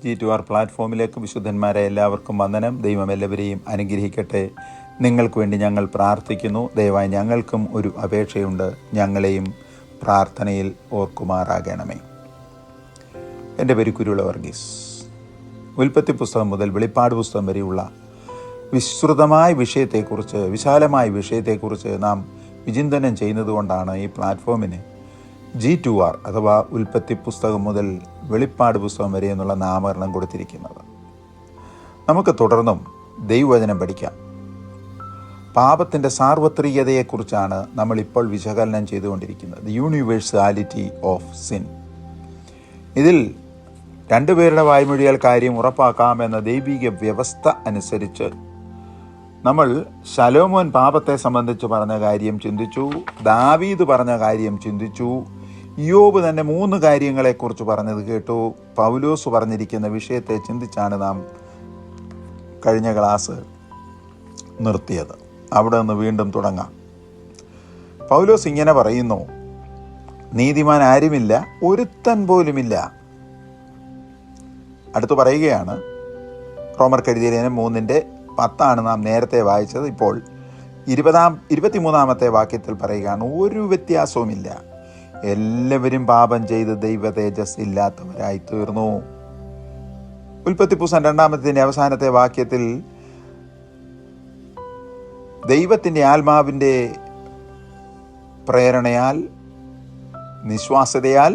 G2R പ്ലാറ്റ്ഫോമിലേക്ക് വിശുദ്ധന്മാരെ എല്ലാവർക്കും വന്ദനം. ദൈവം എല്ലാവരെയും അനുഗ്രഹിക്കട്ടെ. നിങ്ങൾക്ക് വേണ്ടി ഞങ്ങൾ പ്രാർത്ഥിക്കുന്നു. ദയവായി ഞങ്ങൾക്കും ഒരു അപേക്ഷയുണ്ട്. ഞങ്ങളെയും പ്രാർത്ഥനയിൽ ഓർക്കുമാറാകണമേ. എൻ്റെ പേര് കുരുവിള വർഗീസ്. ഉൽപ്പത്തി പുസ്തകം മുതൽ വെളിപ്പാട് പുസ്തകം വരെയുള്ള വിസ്തൃതമായ വിഷയത്തെക്കുറിച്ച്, വിശാലമായ വിഷയത്തെക്കുറിച്ച് നാം വിചിന്തനം ചെയ്യുന്നതുകൊണ്ടാണ് ഈ പ്ലാറ്റ്ഫോമിന് G2R അഥവാ ഉൽപ്പത്തി പുസ്തകം മുതൽ വെളിപ്പാട് പുസ്തകം വരെ എന്നുള്ള നാമകരണം കൊടുത്തിരിക്കുന്നത്. നമുക്ക് തുടർന്നും ദൈവവചനം പഠിക്കാം. പാപത്തിൻ്റെ സാർവത്രികതയെക്കുറിച്ചാണ് നമ്മളിപ്പോൾ വിശകലനം ചെയ്തുകൊണ്ടിരിക്കുന്നത്. The universality of sin. ഇതിൽ രണ്ടുപേരുടെ വായ്മൊഴിയാൽ കാര്യം ഉറപ്പാക്കാമെന്ന ദൈവിക വ്യവസ്ഥ അനുസരിച്ച് നമ്മൾ ശലോമോൻ പാപത്തെ സംബന്ധിച്ച് പറഞ്ഞ കാര്യം ചിന്തിച്ചു, ദാവീദ് പറഞ്ഞ കാര്യം ചിന്തിച്ചു, യോബ് തന്നെ 3 കാര്യങ്ങളെക്കുറിച്ച് പറഞ്ഞത് കേട്ടു, പൗലോസ് പറഞ്ഞിരിക്കുന്ന വിഷയത്തെ ചിന്തിച്ചാണ് നാം കഴിഞ്ഞ ക്ലാസ് നിർത്തിയത്. അവിടെ നിന്ന് വീണ്ടും തുടങ്ങാം. പൗലോസ് ഇങ്ങനെ പറയുന്നു, നീതിമാൻ ആരുമില്ല, ഒരുത്തൻ പോലുമില്ല. അടുത്ത് പറയുകയാണ്, റോമർക്ക് എഴുതിയ ലേഖനം 3:10 നാം നേരത്തെ വായിച്ചത്. ഇപ്പോൾ 23-ാമത്തെ വാക്യത്തിൽ പറയുകയാണ്, ഒരു വ്യത്യാസവുമില്ല, എല്ലാവരും പാപം ചെയ്ത് ദൈവ തേജസ് ഇല്ലാത്തവരായി തീർന്നു. ഉൽപ്പത്തി പുസ്തകം 2-ാമത്തെ അവസാനത്തെ വാക്യത്തിൽ ദൈവത്തിൻ്റെ ആത്മാവിൻ്റെ പ്രേരണയാൽ, നിശ്വാസതയാൽ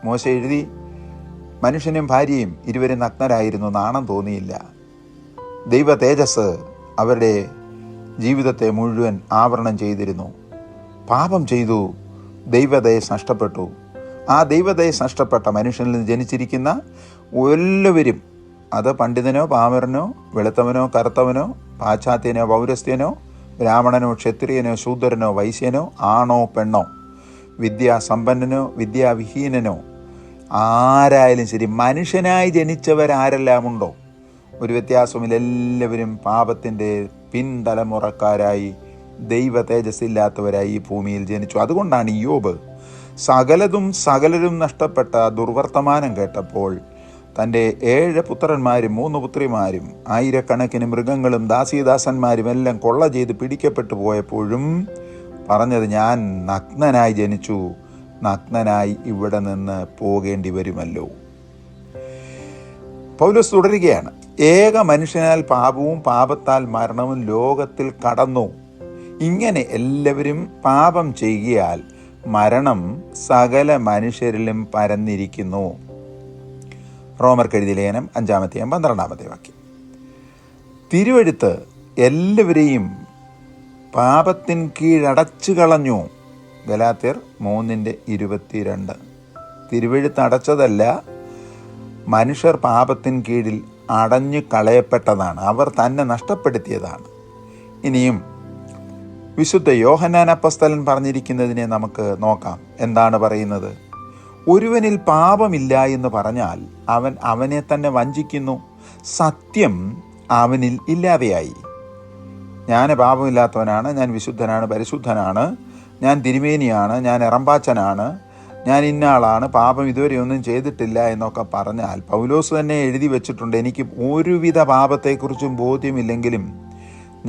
മോശെ എഴുതി, മനുഷ്യനും ഭാര്യയും ഇരുവരും നഗ്നരായിരുന്നു, നാണം തോന്നിയില്ല. ദൈവ തേജസ് അവരുടെ ജീവിതത്തെ മുഴുവൻ ആവരണം ചെയ്തിരുന്നു. പാപം ചെയ്തു, ദൈവതേജസ് നഷ്ടപ്പെട്ടു. ആ ദൈവതേജസ് നഷ്ടപ്പെട്ട മനുഷ്യനിൽ നിന്ന് ജനിച്ചിരിക്കുന്ന എല്ലാവരും, അത് പണ്ഡിതനോ പാമരനോ വെളുത്തവനോ കറുത്തവനോ പാശ്ചാത്യനോ പൗരസ്ത്യനോ ബ്രാഹ്മണനോ ക്ഷത്രിയനോ ശൂദ്രനോ വൈശ്യനോ ആണോ പെണ്ണോ, വിദ്യാസമ്പന്നനോ വിദ്യാവിഹീനനോ, ആരായാലും ശരി, മനുഷ്യനായി ജനിച്ചവരാരെല്ലാം ഉണ്ടോ, ഒരു വ്യത്യാസവുമില്ല. എല്ലാവരും പാപത്തിൻ്റെ പിൻതലമുറക്കാരായി ദൈവ തേജസ്സില്ലാത്തവരായി ഈ ഭൂമിയിൽ ജനിച്ചു. അതുകൊണ്ടാണ് യോബ് സകലരും നഷ്ടപ്പെട്ട ദുർവർത്തമാനം കേട്ടപ്പോൾ തൻ്റെ 7 പുത്രന്മാരും 3 പുത്രിമാരും 1000കണക്കിന് മൃഗങ്ങളും ദാസീദാസന്മാരും എല്ലാം കൊള്ള ചെയ്ത് പിടിക്കപ്പെട്ടു പോയപ്പോഴും പറഞ്ഞത്, ഞാൻ നഗ്നനായി ജനിച്ചു, നഗ്നനായി ഇവിടെ നിന്ന് പോകേണ്ടി വരുമല്ലോ. പൗലോസ് തുടരുകയാണ്, ഏക മനുഷ്യനാൽ പാപവും പാപത്താൽ മരണവും ലോകത്തിൽ കടന്നു. ഇങ്ങനെ എല്ലാവരും പാപം ചെയ്യുകയാൽ മരണം സകല മനുഷ്യരിലും പരന്നിരിക്കുന്നു. റോമർക്ക് എഴുതിയ ലേഖനം 5-ാമത്തെയും 12-ാമത്തെ വാക്യം. തിരുവെഴുത്ത് എല്ലാവരെയും പാപത്തിൻ കീഴടച്ചു കളഞ്ഞു. ഗലാത്യർ 3:22. തിരുവെഴുത്ത് അടച്ചതല്ല, മനുഷ്യർ പാപത്തിൻ കീഴിൽ അടഞ്ഞു കളയപ്പെട്ടതാണ്, അവർ തന്നെ നഷ്ടപ്പെടുത്തിയതാണ്. ഇനിയും വിശുദ്ധ യോഹന്നാൻ അപ്പസ്തലൻ പറഞ്ഞിരിക്കുന്നതിനെ നമുക്ക് നോക്കാം. എന്താണ് പറയുന്നത്? ഒരുവനിൽ പാപമില്ല എന്ന് പറഞ്ഞാൽ അവൻ അവനെ തന്നെ വഞ്ചിക്കുന്നു, സത്യം അവനിൽ ഇല്ലാതെയായി. ഞാൻ പാപമില്ലാത്തവനാണ്, ഞാൻ വിശുദ്ധനാണ്, പരിശുദ്ധനാണ്, ഞാൻ തിരുമേനിയാണ്, ഞാൻ എറമ്പാച്ചനാണ്, ഞാൻ ഇന്നയാളാണ്, പാപം ഇതുവരെ ഒന്നും ചെയ്തിട്ടില്ല എന്നൊക്കെ പറഞ്ഞാൽ പൗലോസ് തന്നെ എഴുതി വച്ചിട്ടുണ്ട്, എനിക്ക് ഒരുവിധ പാപത്തെക്കുറിച്ചും ബോധ്യമില്ലെങ്കിലും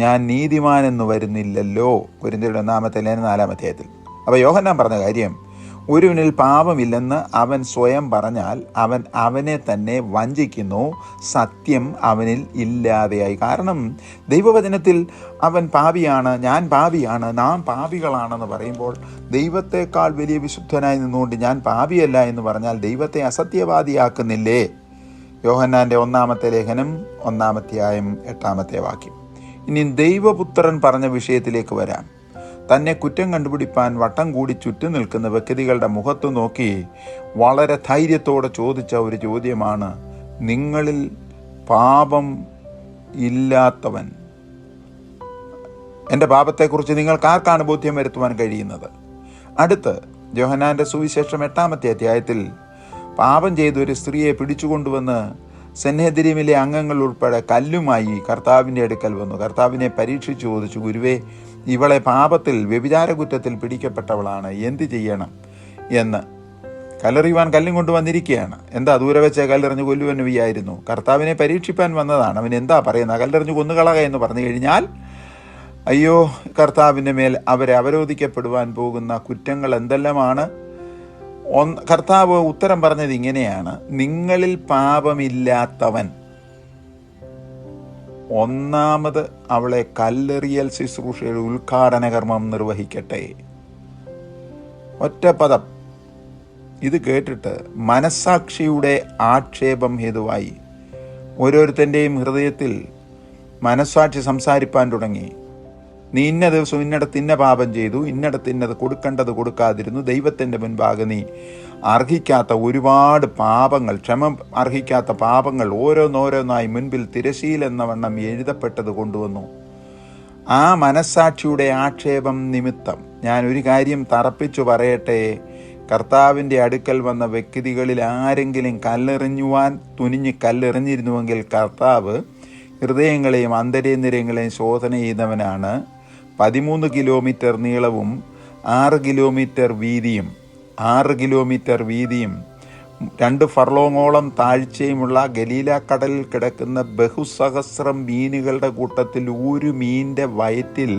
ഞാൻ നീതിമാനെന്ന് വരുന്നില്ലല്ലോ. കൊരിന്ത്യരുടെ 1-ാമത്തെ ലേഖനം 4-ാം അധ്യായത്തിൽ. അപ്പോൾ യോഹന്നാൻ പറഞ്ഞ കാര്യം, ഒരുവനിൽ പാപമില്ലെന്ന് അവൻ സ്വയം പറഞ്ഞാൽ അവൻ അവനെ തന്നെ വഞ്ചിക്കുന്നു, സത്യം അവനിൽ ഇല്ലാതെയായി. കാരണം ദൈവവചനത്തിൽ അവൻ പാപിയാണ്, ഞാൻ പാപിയാണ്, നാം പാപികളാണെന്ന് പറയുമ്പോൾ ദൈവത്തെക്കാൾ വലിയ വിശുദ്ധനായി നിന്നുകൊണ്ട് ഞാൻ പാപിയല്ല എന്ന് പറഞ്ഞാൽ ദൈവത്തെ അസത്യവാദിയാക്കുന്നില്ലേ? യോഹന്നാൻ്റെ 1-ാമത്തെ ലേഖനം 1-ാം അധ്യായം 8-ാമത്തെ വാക്യം. ഇനി ദൈവപുത്രൻ പറഞ്ഞ വിഷയത്തിലേക്ക് വരാം. തന്നെ കുറ്റം കണ്ടുപിടിപ്പാൻ വട്ടം കൂടി ചുറ്റും നിൽക്കുന്ന വ്യക്തികളുടെ മുഖത്ത് നോക്കി വളരെ ധൈര്യത്തോടെ ചോദിച്ച ഒരു ചോദ്യമാണ്, നിങ്ങളിൽ പാപം ഇല്ലാത്തവൻ, എൻ്റെ പാപത്തെക്കുറിച്ച് നിങ്ങൾക്ക് ആർക്കാണ് ബോധ്യം വരുത്തുവാൻ കഴിയുന്നത്? അടുത്ത് യോഹന്നാൻ്റെ സുവിശേഷം 8-ാമത്തെ അധ്യായത്തിൽ പാപം ചെയ്ത ഒരു സ്ത്രീയെ പിടിച്ചുകൊണ്ടുവന്ന് സെന്നഹെദ്രീമിലെ അംഗങ്ങൾ ഉൾപ്പെടെ കല്ലുമായി കർത്താവിൻ്റെ അടുക്കൽ വന്നു. കർത്താവിനെ പരീക്ഷിച്ചു ചോദിച്ചു, ഗുരുവേ, ഇവളെ പാപത്തിൽ വ്യഭിചാര കുറ്റത്തിൽ പിടിക്കപ്പെട്ടവളാണ്, എന്ത് ചെയ്യണം എന്ന്. കല്ലെറിയുവാൻ കല്ലും കൊണ്ടുവന്നിരിക്കുകയാണ്. എന്താ, ദൂരെ വെച്ച് കല്ലെറിഞ്ഞ് കൊല്ലുവെന്ന് വിചായിരുന്നു? കർത്താവിനെ പരീക്ഷിപ്പാൻ വന്നതാണ്. അവൻ എന്താ പറയുന്നത്? കല്ലെറിഞ്ഞ് കൊന്നുകളക എന്ന് പറഞ്ഞു കഴിഞ്ഞാൽ, അയ്യോ, കർത്താവിൻ്റെ മേൽ അവരോധിക്കപ്പെടുവാൻ പോകുന്ന കുറ്റങ്ങൾ എന്തെല്ലാമാണ്? കർത്താവ് ഉത്തരം പറഞ്ഞത് ഇങ്ങനെയാണ്: നിങ്ങളിൽ പാപമില്ലാത്തവൻ ഒന്നാമത് അവളെ കല്ലെറിയൽ ശുശ്രൂഷയുടെ ഉദ്ഘാടന കർമ്മം നിർവഹിക്കട്ടെ. ഒറ്റ പദം. ഇത് കേട്ടിട്ട് മനസ്സാക്ഷിയുടെ ആക്ഷേപം ഹേതുവായി ഓരോരുത്തൻ്റെയും ഹൃദയത്തിൽ മനസ്സാക്ഷി സംസാരിപ്പാൻ തുടങ്ങി. നീ ഇന്ന ദിവസം ഇന്നടത്ത് ഇന്ന പാപം ചെയ്തു, ഇന്നടത്ത് ഇന്നത് കൊടുക്കേണ്ടത് കൊടുക്കാതിരുന്നു, ദൈവത്തിൻ്റെ മുൻപാകെ നീ അർഹിക്കാത്ത ഒരുപാട് പാപങ്ങൾ, ക്ഷമ അർഹിക്കാത്ത പാപങ്ങൾ ഓരോന്നോരോന്നായി മുൻപിൽ തിരശീലെന്ന വണ്ണം എഴുതപ്പെട്ടത് കൊണ്ടുവന്നു. ആ മനസ്സാക്ഷിയുടെ ആക്ഷേപം നിമിത്തം ഞാൻ ഒരു കാര്യം തറപ്പിച്ചു പറയട്ടെ. കർത്താവിൻ്റെ അടുക്കൽ വന്ന വ്യക്തികളിൽ ആരെങ്കിലും കല്ലെറിഞ്ഞുവാൻ തുനിഞ്ഞ് കല്ലെറിഞ്ഞിരുന്നുവെങ്കിൽ കർത്താവ് ഹൃദയങ്ങളെയും അന്തരേന്ദ്രിയങ്ങളെയും ശോധന ചെയ്തവനാണ്. 13 കിലോമീറ്റർ നീളവും 6 കിലോമീറ്റർ വീതിയും 2 ഫർലോങ്ങോളം താഴ്ചയുമുള്ള ഗലീല കടലിൽ കിടക്കുന്ന ബഹുസഹസ്രം മീനുകളുടെ കൂട്ടത്തിൽ ഒരു മീനിൻ്റെ വയറ്റിൽ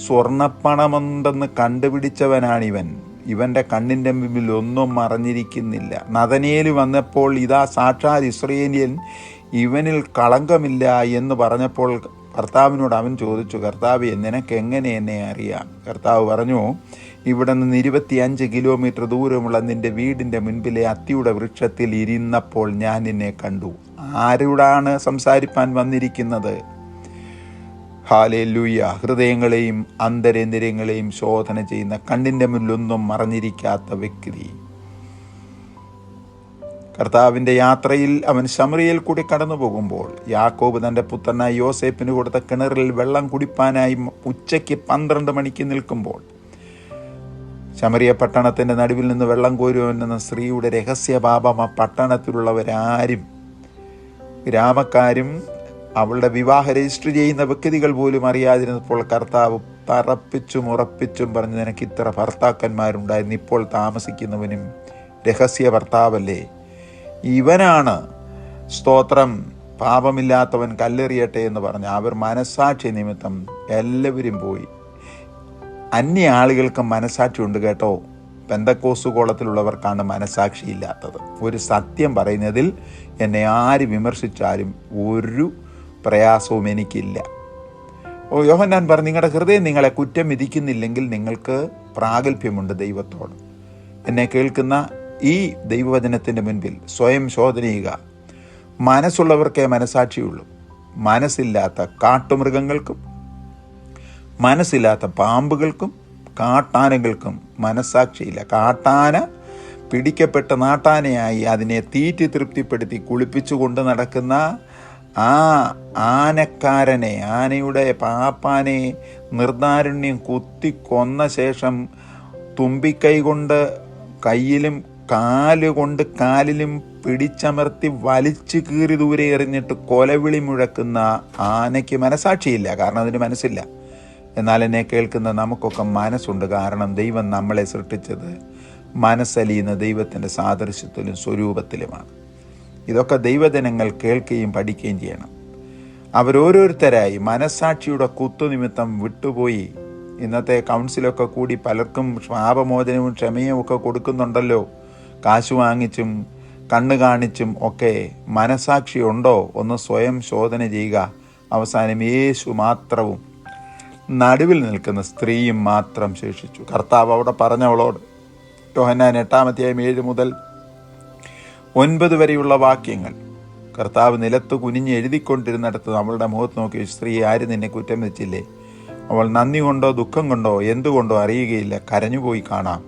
സ്വർണ്ണപ്പണമുണ്ടെന്ന് കണ്ടുപിടിച്ചവനാണിവൻ. ഇവൻ്റെ കണ്ണിൻ്റെ മുമ്പിൽ ഒന്നും മറഞ്ഞിരിക്കുന്നില്ല. നഥനയേൽ വന്നപ്പോൾ ഇതാ സാക്ഷാൽ ഇസ്രായേലിയൻ, ഇവനിൽ കളങ്കമില്ല എന്ന് പറഞ്ഞപ്പോൾ കർത്താവിനോട് അവൻ ചോദിച്ചു, കർത്താവേ, നിനക്ക് എങ്ങനെ എന്നെ അറിയാം? കർത്താവ് പറഞ്ഞു, ഇവിടെ നിന്ന് 25 കിലോമീറ്റർ ദൂരമുള്ള നിന്റെ വീടിൻ്റെ മുൻപിലെ അത്തിയുടെ വൃക്ഷത്തിൽ ഇരുന്നപ്പോൾ ഞാൻ നിന്നെ കണ്ടു. ആരോടാണ് സംസാരിപ്പാൻ വന്നിരിക്കുന്നത്? ഹല്ലേലൂയ. ഹൃദയങ്ങളെയും അന്തരേന്ദ്രിയങ്ങളെയും ശോധന ചെയ്യുന്ന, കണ്ണിൻ്റെ മുന്നിലൊന്നും മറഞ്ഞിരിക്കാത്ത വ്യക്തി. കർത്താവിൻ്റെ യാത്രയിൽ അവൻ ശമറിയയിൽ കൂടി കടന്നു പോകുമ്പോൾ യാക്കോബ് തൻ്റെ പുത്രനായ യോസേപ്പിന് കൊടുത്ത കിണറിൽ വെള്ളം കുടിപ്പാനായി ഉച്ചയ്ക്ക് 12 മണിക്ക് നിൽക്കുമ്പോൾ ശമറിയ പട്ടണത്തിൻ്റെ നടുവിൽ നിന്ന് വെള്ളം കോരുവെന്ന സ്ത്രീയുടെ രഹസ്യപാപം ആ പട്ടണത്തിലുള്ളവരാരും, ഗ്രാമക്കാരും അവളുടെ വിവാഹ രജിസ്റ്റർ ചെയ്യുന്ന വ്യക്തികൾ പോലും അറിയാതിരുന്നപ്പോൾ കർത്താവ് തറപ്പിച്ചും ഉറപ്പിച്ചും പറഞ്ഞു, നിനക്ക് ഇത്ര ഭർത്താക്കന്മാരുണ്ടായിരുന്നു, ഇപ്പോൾ താമസിക്കുന്നവനും രഹസ്യ ഭർത്താവല്ലേ? ഇവനാണ്, സ്തോത്രം, പാപമില്ലാത്തവൻ കല്ലെറിയട്ടെ എന്ന് പറഞ്ഞ് അവർ മനസ്സാക്ഷി നിമിത്തം എല്ലാവരും പോയി. അന്യ ആളുകൾക്ക് മനസ്സാക്ഷി ഉണ്ട് കേട്ടോ. പെന്തക്കോസ്തു കോളത്തിലുള്ളവർക്കാണ് മനസ്സാക്ഷിയില്ലാത്തത്. ഒരു സത്യം പറയുന്നതിൽ എന്നെ ആര് വിമർശിച്ചാലും ഒരു പ്രയാസവും എനിക്കില്ല. യോഹന്നാൻ പറഞ്ഞു, നിങ്ങളുടെ ഹൃദയം നിങ്ങളെ കുറ്റം വിധിക്കുന്നില്ലെങ്കിൽ നിങ്ങൾക്ക് പ്രാഗൽഭ്യമുണ്ട് ദൈവത്തോട്. എന്നെ കേൾക്കുന്ന ഈ ദൈവവചനത്തിൻ്റെ മുൻപിൽ സ്വയം ശോധന ചെയ്യുക. മനസ്സുള്ളവർക്കേ മനസാക്ഷിയുള്ളൂ. മനസ്സില്ലാത്ത കാട്ടുമൃഗങ്ങൾക്കും മനസ്സില്ലാത്ത പാമ്പുകൾക്കും കാട്ടാനകൾക്കും മനസ്സാക്ഷിയില്ല. കാട്ടാന പിടിക്കപ്പെട്ട നാട്ടാനയായി അതിനെ തീറ്റി തൃപ്തിപ്പെടുത്തി കുളിപ്പിച്ചു കൊണ്ട് നടക്കുന്ന ആ ആനക്കാരനെ, ആനയുടെ പാപ്പാനെ നിർദാരുണ്യം കുത്തി കൊന്ന ശേഷം തുമ്പിക്കൈ കൊണ്ട് കയ്യിലും കാലുകൊണ്ട് കാലിലും പിടിച്ചമർത്തി വലിച്ചു കീറി ദൂരെ എറിഞ്ഞിട്ട് കൊലവിളി മുഴക്കുന്ന ആനയ്ക്ക് മനസാക്ഷിയില്ല, കാരണം അതിന് മനസ്സില്ല. എന്നാൽ എന്നെ കേൾക്കുന്ന നമുക്കൊക്കെ മനസ്സുണ്ട്. കാരണം ദൈവം നമ്മളെ സൃഷ്ടിച്ചത് മനസ്സലിയുന്ന ദൈവത്തിൻ്റെ സാദൃശ്യത്തിലും സ്വരൂപത്തിലുമാണ്. ഇതൊക്കെ ദൈവജനങ്ങൾ കേൾക്കുകയും പഠിക്കുകയും ചെയ്യണം. അവരോരോരുത്തരായി മനസ്സാക്ഷിയുടെ കുത്തുനിമിത്തം വിട്ടുപോയി. ഇന്നത്തെ കൗൺസിലൊക്കെ കൂടി പലർക്കും പാപമോചനവും ക്ഷമയും ഒക്കെ കൊടുക്കുന്നുണ്ടല്ലോ. കാശ് വാങ്ങിച്ചും കണ്ണ് കാണിച്ചും ഒക്കെ. മനസ്സാക്ഷി ഉണ്ടോ? ഒന്ന് സ്വയം ശോധന ചെയ്യുക. അവസാനം യേശു മാത്രവും നടുവിൽ നിൽക്കുന്ന സ്ത്രീയും മാത്രം ശേഷിച്ചു. കർത്താവ് അവിടെ പറഞ്ഞവളോട്, യോഹന്നാൻ 8-7 മുതൽ 9 വരെയുള്ള വാക്യങ്ങൾ, കർത്താവ് നിലത്ത് കുനിഞ്ഞ് എഴുതിക്കൊണ്ടിരുന്നിടത്ത് അവളുടെ മുഖത്ത് നോക്കി, സ്ത്രീ, ആര് നിന്നെ കുറ്റം വെച്ചില്ലേ? അവൾ നന്ദി കൊണ്ടോ ദുഃഖം കൊണ്ടോ എന്തുകൊണ്ടോ അറിയുകയില്ല, കരഞ്ഞുപോയി കാണാം.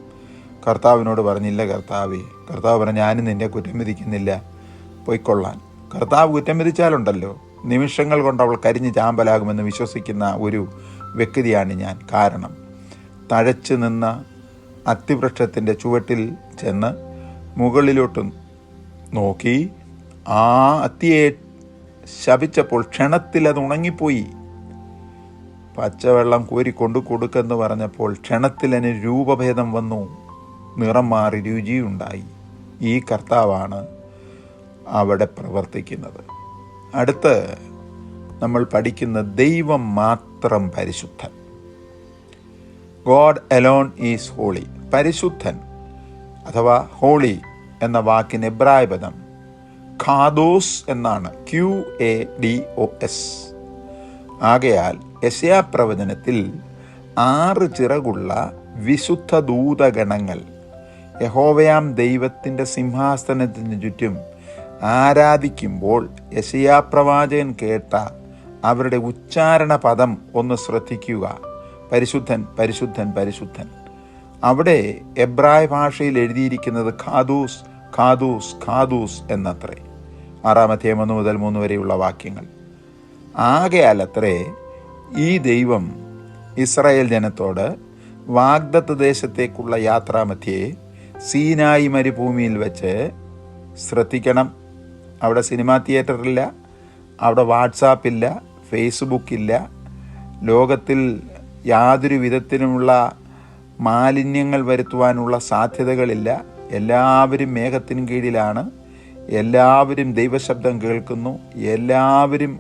കർത്താവിനോട് പറഞ്ഞില്ല കർത്താവേ. കർത്താവ് പറഞ്ഞു, ഞാനും നിന്നെ കുറ്റം വിധിക്കുന്നില്ല, പൊയ്ക്കൊള്ളാൻ. കർത്താവ് കുറ്റം വിധിച്ചാലുണ്ടല്ലോ നിമിഷങ്ങൾ കൊണ്ട് അവൾ കരിഞ്ഞ് ചാമ്പലാകുമെന്ന് വിശ്വസിക്കുന്ന ഒരു വ്യക്തിയാണ് ഞാൻ. കാരണം തഴച്ചു നിന്ന അത്തിവൃക്ഷത്തിൻ്റെ ചുവട്ടിൽ ചെന്ന് മുകളിലോട്ട് നോക്കി ആ അത്തിയെ ശപിച്ചപ്പോൾ ക്ഷണത്തിൽ അത് ഉണങ്ങിപ്പോയി. പച്ചവെള്ളം കോരിക്കൊണ്ടു കൊടുക്കെന്ന് പറഞ്ഞപ്പോൾ ക്ഷണത്തിൽ അതിന് രൂപഭേദം വന്നു. നിറം മാറി രുചിയുണ്ടായി. ഈ കർത്താവാണ് അവിടെ പ്രവർത്തിക്കുന്നത്. അടുത്ത് നമ്മൾ പഠിക്കുന്ന ദൈവം മാത്രം പരിശുദ്ധൻ. God alone is holy. പരിശുദ്ധൻ അഥവാ ഹോളി എന്ന വാക്കിന് എബ്രായ പദം ഖാദോസ് എന്നാണ്, QADOS. ആകയാൽ യെശയ്യാ പ്രവചനത്തിൽ 6 ചിറകുള്ള വിശുദ്ധ ദൂതഗണങ്ങൾ യഹോവയാം ദൈവത്തിൻ്റെ സിംഹാസനത്തിന് ചുറ്റും ആരാധിക്കുമ്പോൾ യെശയ്യാ പ്രവാചകൻ കേട്ട അവരുടെ ഉച്ചാരണ പദം ഒന്ന് ശ്രദ്ധിക്കുക. പരിശുദ്ധൻ, പരിശുദ്ധൻ, പരിശുദ്ധൻ. അവിടെ എബ്രായ ഭാഷയിൽ എഴുതിയിരിക്കുന്നത് ഖാദൂസ്, ഖാദൂസ്, ഖാദൂസ് എന്നത്രേ. 6 അധ്യായം 1 മുതൽ 3 വരെയുള്ള വാക്യങ്ങൾ. ആകയാൽ അത്രേ ഈ ദൈവം ഇസ്രായേൽ ജനത്തോട് വാഗ്ദത്ത ദേശത്തേക്കുള്ള യാത്രാമധ്യേ സീനായി മരുഭൂമിയിൽ വെച്ച്, ശ്രദ്ധിക്കണം, അവിടെ സിനിമാ തിയേറ്ററില്ല, അവിടെ വാട്സാപ്പില്ല, ഫേസ്ബുക്കില്ല, ലോകത്തിൽ യാതൊരു വിധത്തിലുമുള്ള മാലിന്യങ്ങൾ വരുത്തുവാനുള്ള സാധ്യതകളില്ല. എല്ലാവരും മേഘത്തിന് കീഴിലാണ്, എല്ലാവരും ദൈവശബ്ദം കേൾക്കുന്നു, എല്ലാവരും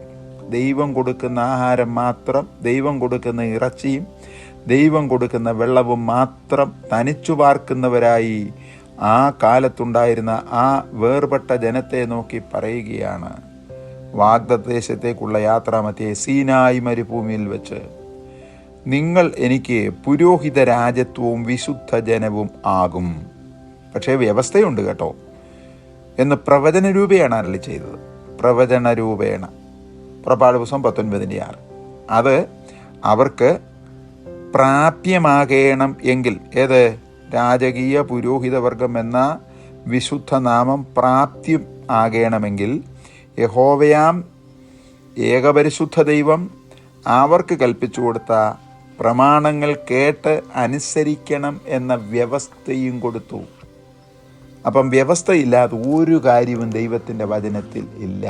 ദൈവം കൊടുക്കുന്ന ആഹാരം മാത്രം, ദൈവം കൊടുക്കുന്ന ഇറച്ചിയും ദൈവം കൊടുക്കുന്ന വെള്ളവും മാത്രം തനിച്ചു പാർക്കുന്നവരായി ആ കാലത്തുണ്ടായിരുന്ന ആ വേർപെട്ട ജനത്തെ നോക്കി പറയുകയാണ്, വാഗ്ദത്തദേശത്തേക്കുള്ള യാത്രാമധ്യേ സീനായി മരുഭൂമിയിൽ വെച്ച് നിങ്ങൾ എനിക്ക് പുരോഹിത രാജത്വവും വിശുദ്ധ ജനവും ആകും. പക്ഷേ വ്യവസ്ഥയുണ്ട് കേട്ടോ എന്ന് പ്രവചന രൂപേണ അരുളി ചെയ്തത്. പ്രവചന രൂപേണ പുറപ്പാട് പുസ്തകം 19:6. അത് അവർക്ക് പ്രാപ്യമാകേണം എങ്കിൽ, ഏത് രാജകീയ പുരോഹിതവർഗം എന്ന വിശുദ്ധ നാമം പ്രാപ്യം ആകണമെങ്കിൽ യഹോവയാം ഏകപരിശുദ്ധ ദൈവം അവർക്ക് കൽപ്പിച്ചു കൊടുത്ത പ്രമാണങ്ങൾ കേട്ട് അനുസരിക്കണം എന്ന വ്യവസ്ഥയും കൊടുത്തു. അപ്പം വ്യവസ്ഥയില്ലാതെ ഒരു കാര്യവും ദൈവത്തിൻ്റെ വചനത്തിൽ ഇല്ല.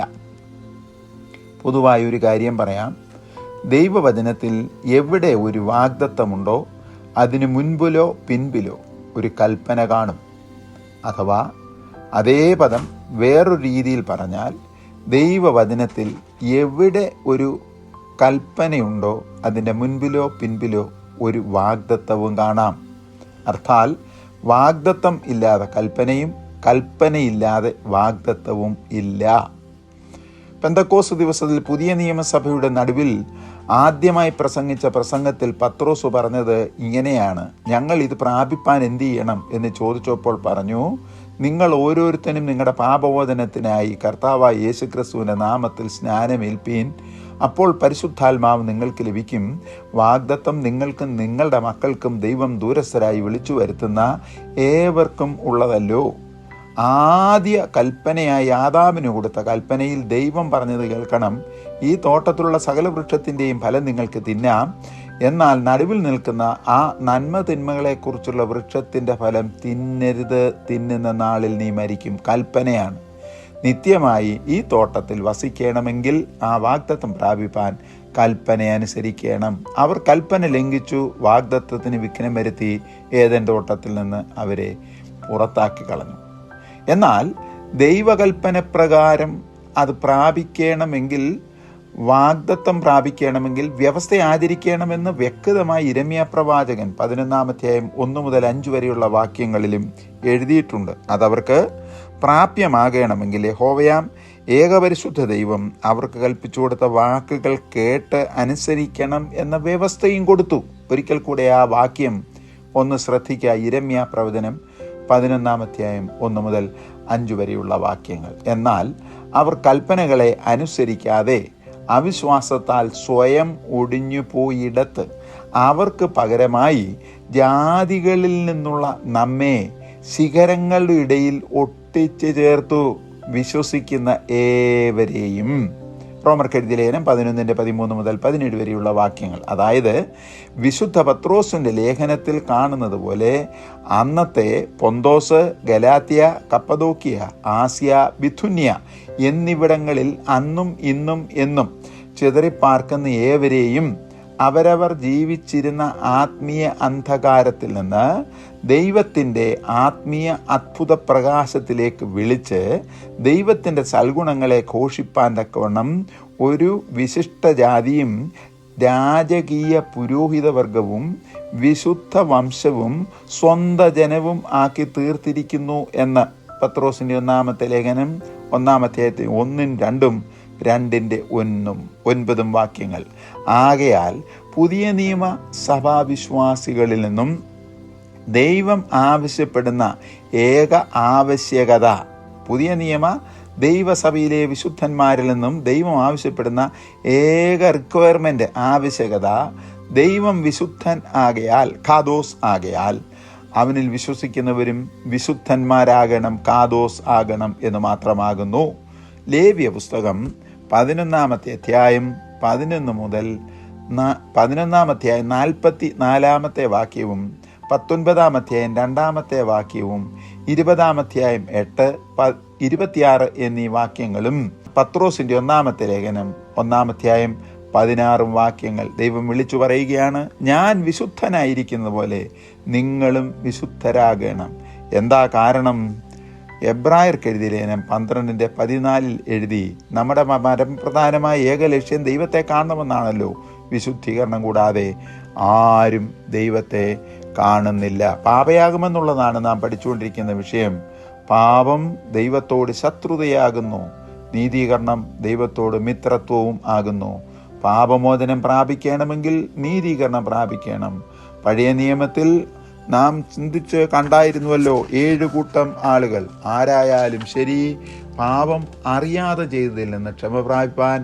പൊതുവായൊരു കാര്യം പറയാം, ദൈവവചനത്തിൽ എവിടെ ഒരു വാഗ്ദത്തമുണ്ടോ അതിന് മുൻപിലോ പിൻപിലോ ഒരു കൽപ്പന കാണും. അഥവാ അതേ പദം വേറൊരു രീതിയിൽ പറഞ്ഞാൽ, ദൈവവചനത്തിൽ എവിടെ ഒരു കൽപ്പനയുണ്ടോ അതിൻ്റെ മുൻപിലോ പിൻപിലോ ഒരു വാഗ്ദത്തവും കാണാം. അർത്ഥാൽ വാഗ്ദത്തം ഇല്ലാതെ കൽപ്പനയും കൽപ്പനയില്ലാതെ വാഗ്ദത്തവും ഇല്ല. പെന്തക്കോസ്ത് ദിവസത്തിൽ പുതിയ നിയമസഭയുടെ നടുവിൽ ആദ്യമായി പ്രസംഗിച്ച പ്രസംഗത്തിൽ പത്രോസ് പറഞ്ഞത് ഇങ്ങനെയാണ്: ഞങ്ങൾ ഇത് പ്രാപിപ്പാൻ എന്ത് ചെയ്യണം എന്ന് ചോദിച്ചപ്പോൾ പറഞ്ഞു, നിങ്ങൾ ഓരോരുത്തരും നിങ്ങളുടെ പാപമോചനത്തിനായി കർത്താവായ യേശുക്രിസ്തുവിൻ്റെ നാമത്തിൽ സ്നാനമേൽപ്പീൻ, അപ്പോൾ പരിശുദ്ധാത്മാവ് നിങ്ങൾക്ക് ലഭിക്കും. വാഗ്ദത്തം നിങ്ങൾക്കും നിങ്ങളുടെ മക്കൾക്കും ദൈവം ദൂരസ്ഥരായി വിളിച്ചു വരുത്തുന്ന ഏവർക്കും ഉള്ളതല്ലോ. ആദ്യ കൽപ്പനയായി ആദാമിന് കൊടുത്ത കൽപ്പനയിൽ ദൈവം പറഞ്ഞത് കേൾക്കണം, ഈ തോട്ടത്തിലുള്ള സകല വൃക്ഷത്തിൻ്റെയും ഫലം നിങ്ങൾക്ക് തിന്നാം, എന്നാൽ നടുവിൽ നിൽക്കുന്ന ആ നന്മ തിന്മകളെക്കുറിച്ചുള്ള വൃക്ഷത്തിൻ്റെ ഫലം തിന്നരുത്, തിന്നുന്ന നാളിൽ നീ മരിക്കും. കൽപ്പനയാണ്. നിത്യമായി ഈ തോട്ടത്തിൽ വസിക്കണമെങ്കിൽ ആ വാഗ്ദത്തം പ്രാപിപ്പാൻ കൽപ്പന അനുസരിക്കണം. അവർ കൽപ്പന ലംഘിച്ചു, വാഗ്ദത്തത്തിന് വിഘ്നം വരുത്തി ഏദൻ തോട്ടത്തിൽ നിന്ന് അവരെ പുറത്താക്കി കളഞ്ഞു. എന്നാൽ ദൈവകൽപ്പന പ്രകാരം അത് പ്രാപിക്കണമെങ്കിൽ, വാഗ്ദത്തം പ്രാപിക്കണമെങ്കിൽ വ്യവസ്ഥ ആചരിക്കണമെന്ന് വ്യക്തമായി യിരെമ്യാ പ്രവാചകൻ 11 അധ്യായം 1 മുതൽ 5 വരെയുള്ള വാക്യങ്ങളിലും എഴുതിയിട്ടുണ്ട്. അതവർക്ക് പ്രാപ്യമാകണമെങ്കിൽ യഹോവയാം ഏകപരിശുദ്ധ ദൈവം അവർക്ക് കൽപ്പിച്ചു കൊടുത്ത വാക്കുകൾ കേട്ട് അനുസരിക്കണം എന്ന വ്യവസ്ഥയും കൊടുത്തു. ഒരിക്കൽ കൂടെ ആ വാക്യം ഒന്ന് ശ്രദ്ധിക്കുക. യിരെമ്യാ പ്രവചനം 11 അധ്യായം 1 മുതൽ 5 വരെയുള്ള വാക്യങ്ങൾ. എന്നാൽ അവർ കൽപ്പനകളെ അനുസരിക്കാതെ അവിശ്വാസത്താൽ സ്വയം ഒടിഞ്ഞു പോയിടത്ത് അവർക്ക് പകരമായി ജാതികളിൽ നിന്നുള്ള നമ്മെ ശിഖരങ്ങളുടെ ഇടയിൽ ഒട്ടിച്ചു ചേർത്തു വിശ്വസിക്കുന്ന ഏവരെയും. റോമർക്കെഴുതിയ ലേഖനം 11:13 മുതൽ 17 വരെയുള്ള വാക്യങ്ങൾ. അതായത് വിശുദ്ധ പത്രോസിൻ്റെ ലേഖനത്തിൽ കാണുന്നത് പോലെ അന്നത്തെ പൊന്തോസ്, ഗലാത്യ, കപ്പദോക്കിയ, ആസ്യ, ബിഥുന്യ എന്നിവിടങ്ങളിൽ അന്നും ഇന്നും എന്നും ചിതറിപ്പാർക്കുന്ന ഏവരെയും അവരവർ ജീവിച്ചിരുന്ന ആത്മീയ അന്ധകാരത്തിൽ നിന്ന് ദൈവത്തിൻ്റെ ആത്മീയ അത്ഭുത പ്രകാശത്തിലേക്ക് വിളിച്ച് ദൈവത്തിൻ്റെ സൽഗുണങ്ങളെ ഘോഷിപ്പാൻ തക്കവണ്ണം ഒരു വിശിഷ്ട ജാതിയും രാജകീയ പുരോഹിതവർഗവും വിശുദ്ധ വംശവും സ്വന്ത ജനവും ആക്കി തീർത്തിരിക്കുന്നു എന്ന് പത്രോസിൻ്റെ ഒന്നാമത്തെ ലേഖനം 1-ാം 1-2, 2-1-9 വാക്യങ്ങൾ. ആകയാൽ പുതിയ നിയമ സഭാവിശ്വാസികളിൽ നിന്നും ദൈവം ആവശ്യപ്പെടുന്ന ഏക ആവശ്യകത, പുതിയ നിയമ ദൈവസഭയിലെ വിശുദ്ധന്മാരിൽ നിന്നും ദൈവം ആവശ്യപ്പെടുന്ന ഏക റിക്വയർമെൻ്റ്, ആവശ്യകത, ദൈവം വിശുദ്ധൻ ആകയാൽ, കാദോസ് ആകയാൽ അവനിൽ വിശ്വസിക്കുന്നവരും വിശുദ്ധന്മാരാകണം, കാദോസ് ആകണം എന്ന് മാത്രമാകുന്നു. ലേവ്യ പുസ്തകം 11-ാമത്തെ അധ്യായം 11 മുതൽ 11-ാം അധ്യായം 44-ാമത്തെ വാക്യവും 19-ാം അധ്യായം 2-ാമത്തെ വാക്യവും 20-ാം അധ്യായം 8, 26 എന്നീ വാക്യങ്ങളും പത്രോസിൻ്റെ 1-ാമത്തെ ലേഖനം 1-ാം അധ്യായം 16 വാക്യങ്ങൾ ദൈവം വിളിച്ചു പറയുകയാണ്, ഞാൻ വിശുദ്ധനായിരിക്കുന്ന പോലെ നിങ്ങളും വിശുദ്ധരാകണം. എന്താ കാരണം? എബ്രായർക്ക് എഴുതിയ ലേഖനം 12-14 എഴുതി, നമ്മുടെ പരമപ്രധാനമായ ഏക ലക്ഷ്യം ദൈവത്തെ കാണണമെന്നാണല്ലോ. വിശുദ്ധീകരണം കൂടാതെ ആരും ദൈവത്തെ കാണുന്നില്ല. പാപയാകുമെന്നുള്ളതാണ് നാം പഠിച്ചുകൊണ്ടിരിക്കുന്ന വിഷയം. പാപം ദൈവത്തോട് ശത്രുതയാകുന്നു, നീതീകരണം ദൈവത്തോട് മിത്രത്വവും ആകുന്നു. പാപമോചനം പ്രാപിക്കണമെങ്കിൽ നീതീകരണം പ്രാപിക്കണം. പഴയ നിയമത്തിൽ നാം ചിന്തിച്ച് കണ്ടായിരുന്നുവല്ലോ, 7 കൂട്ടം ആളുകൾ. ആരായാലും ശരി, പാപം അറിയാതെ ചെയ്തതിൽ നിന്ന് ക്ഷമ പ്രാപിപ്പാൻ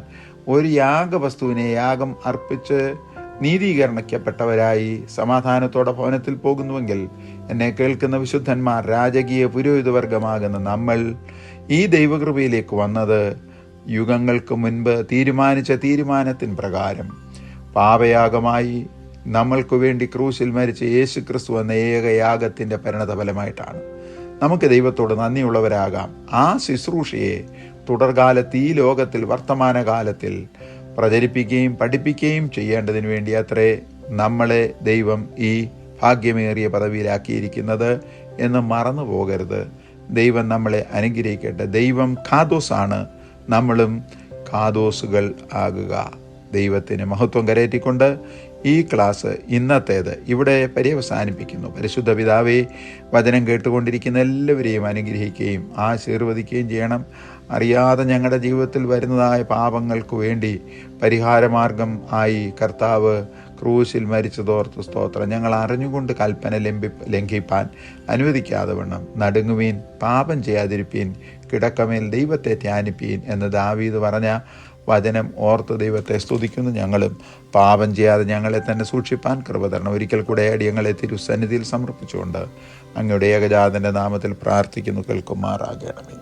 ഒരു യാഗവസ്തുവിനെ യാഗം അർപ്പിച്ച് നീതീകരണക്കപ്പെട്ടവരായി സമാധാനത്തോടെ ഭവനത്തിൽ പോകുന്നുവെങ്കിൽ, എന്നെ കേൾക്കുന്ന വിശുദ്ധന്മാർ, രാജകീയ പുരോഹിതവർഗമാകുന്ന നമ്മൾ ഈ ദൈവകൃപയിലേക്ക് വന്നത് യുഗങ്ങൾക്ക് മുൻപ് തീരുമാനിച്ച തീരുമാനത്തിന് പ്രകാരം പാപയാഗമായി നമ്മൾക്ക് വേണ്ടി ക്രൂശിൽ മരിച്ച യേശു ക്രിസ്തു എന്ന ഏക യാഗത്തിൻ്റെ പരിണതഫലമായിട്ടാണ്. നമുക്ക് ദൈവത്തോട് നന്ദിയുള്ളവരാകാം. ആ ശുശ്രൂഷയെ തുടർകാലത്ത് ഈ ലോകത്തിൽ വർത്തമാനകാലത്തിൽ പ്രചരിപ്പിക്കുകയും പഠിപ്പിക്കുകയും ചെയ്യേണ്ടതിന് വേണ്ടി അത്രേ നമ്മളെ ദൈവം ഈ ഭാഗ്യമേറിയ പദവിയിലാക്കിയിരിക്കുന്നത് എന്ന് മറന്നു പോകരുത്. ദൈവം നമ്മളെ അനുഗ്രഹിക്കട്ടെ. ദൈവം കാദോസാണ്, നമ്മളും കാദോസുകൾ ആകുക. ദൈവത്തിന് മഹത്വം കരയറ്റിക്കൊണ്ട് ഈ ക്ലാസ് ഇന്നത്തേത് ഇവിടെ പര്യവസാനിപ്പിക്കുന്നു. പരിശുദ്ധ പിതാവേ, വചനം കേട്ടുകൊണ്ടിരിക്കുന്ന എല്ലാവരെയും അനുഗ്രഹിക്കുകയും ആശീർവദിക്കുകയും ചെയ്യണം. അറിയാതെ ഞങ്ങളുടെ ജീവിതത്തിൽ വരുന്നതായ പാപങ്ങൾക്ക് വേണ്ടി പരിഹാരമാർഗം ആയി കർത്താവ് ക്രൂശിൽ മരിച്ചതോർത്ത് സ്തോത്രം. ഞങ്ങൾ അറിഞ്ഞുകൊണ്ട് കൽപ്പന ലംഘിപ്പാൻ അനുവദിക്കാതെ വണ്ണം നടുങ്ങുവീൻ, പാപം ചെയ്യാതിരിപ്പീൻ, കിടക്കമേൽ ദൈവത്തെ ധ്യാനിപ്പീൻ എന്ന് ദാവീദ് പറഞ്ഞ വചനം ഓർത്ത് ദൈവത്തെ സ്തുതിക്കുന്നു. ഞങ്ങളും പാപം ചെയ്യാതെ ഞങ്ങളെ തന്നെ സൂക്ഷിപ്പാൻ കൃപ തരണം. ഒരിക്കൽ കൂടെ അടിയങ്ങളെ തിരുസന്നിധിയിൽ സമർപ്പിച്ചുകൊണ്ട് അങ്ങയുടെ ഏകജാതൻ്റെ നാമത്തിൽ പ്രാർത്ഥിക്കുന്നു, കേൾക്കുമാറാകണമേ.